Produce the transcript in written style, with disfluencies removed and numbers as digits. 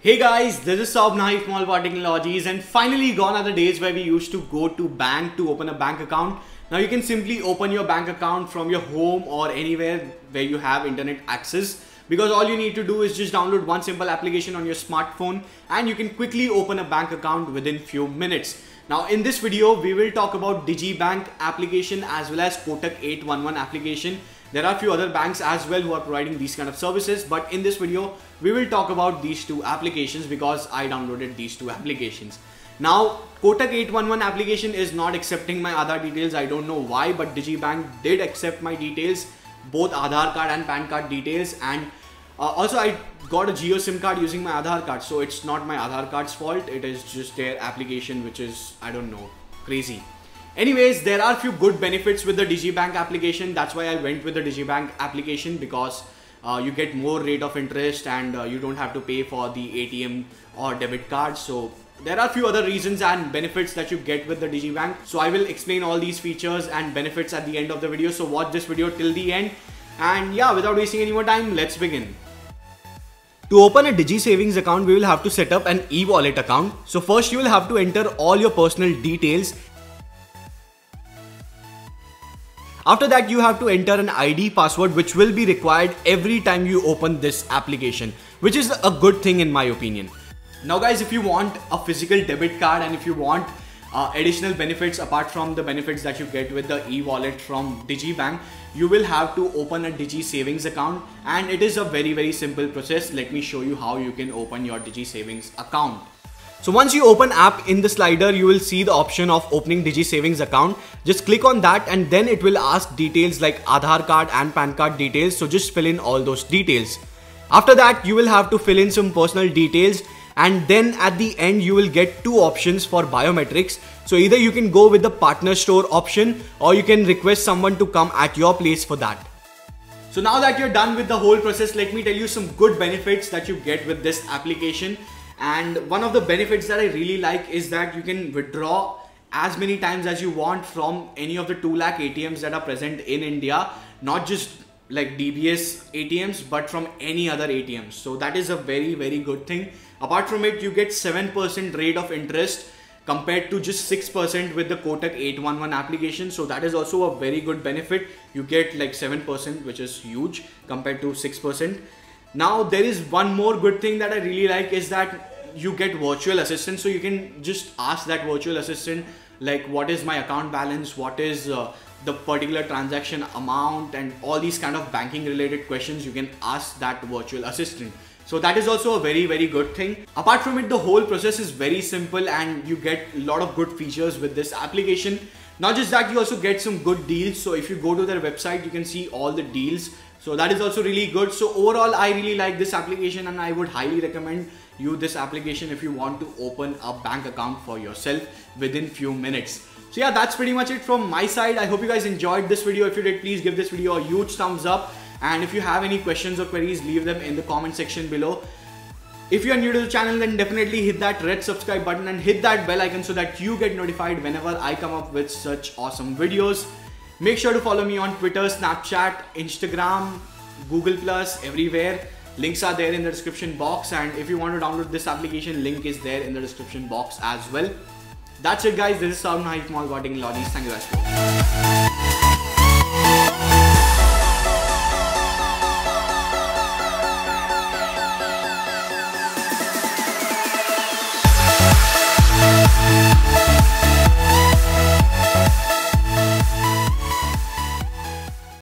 Hey guys, this is Saab Nahi from Small Technologies, and finally gone are the days where we used to go to bank to open a bank account. Now you can simply open your bank account from your home or anywhere where you have internet access, because all you need to do is just download one simple application on your smartphone and you can quickly open a bank account within few minutes. Now in this video we will talk about DigiBank application as well as Kotak 811 application. There are a few other banks as well who are providing these kind of services, but in this video we will talk about these two applications because I downloaded these two applications. Now Kotak 811 application is not accepting my Aadhaar details. I don't know why, but DigiBank did accept my details, both Aadhaar card and PAN card details, and also I got a Jio SIM card using my Aadhaar card, so it's not my Aadhaar card's fault. It is just their application, which is, I don't know, crazy. Anyways, there are a few good benefits with the DigiBank application. That's why I went with the DigiBank application, because you get more rate of interest and you don't have to pay for the ATM or debit card. So there are a few other reasons and benefits that you get with the DigiBank. So I will explain all these features and benefits at the end of the video. So watch this video till the end. And yeah, without wasting any more time, let's begin. To open a Digi Savings account, we will have to set up an e-wallet account. So first you will have to enter all your personal details. After that, you have to enter an ID password, which will be required every time you open this application, which is a good thing in my opinion. Now guys, if you want a physical debit card and if you want additional benefits apart from the benefits that you get with the e-wallet from DigiBank, you will have to open a Digi Savings account, and it is a very simple process. Let me show you how you can open your Digi Savings account. So once you open app, in the slider you will see the option of opening Digi Savings account. Just click on that and then it will ask details like Aadhaar card and PAN card details. So just fill in all those details. After that you will have to fill in some personal details, and then at the end you will get two options for biometrics. So either you can go with the partner store option or you can request someone to come at your place for that. So now that you're done with the whole process, let me tell you some good benefits that you get with this application. And one of the benefits that I really like is that you can withdraw as many times as you want from any of the 2 lakh ATMs that are present in India, not just like DBS ATMs, but from any other ATMs. So that is a very good thing. Apart from it, you get 7% rate of interest compared to just 6% with the Kotak 811 application. So that is also a very good benefit. You get like 7%, which is huge compared to 6%. Now there is one more good thing that I really like, is that you get virtual assistant. So you can just ask that virtual assistant like, what is my account balance, what is the particular transaction amount, and all these kind of banking related questions you can ask that virtual assistant. So that is also a very good thing. Apart from it, the whole process is very simple and you get a lot of good features with this application. Not just that, you also get some good deals. So if you go to their website, you can see all the deals. So that is also really good. So overall, I really like this application and I would highly recommend you this application if you want to open a bank account for yourself within few minutes. So yeah, that's pretty much it from my side. I hope you guys enjoyed this video. If you did, please give this video a huge thumbs up. And if you have any questions or queries, leave them in the comment section below. If you are new to the channel, then definitely hit that red subscribe button and hit that bell icon so that you get notified whenever I come up with such awesome videos. Make sure to follow me on Twitter, Snapchat, Instagram, Google+, everywhere. Links are there in the description box, and if you want to download this application, link is there in the description box as well. That's it guys, this is Saab Nahi from Small Technologies. Thank you guys for watching.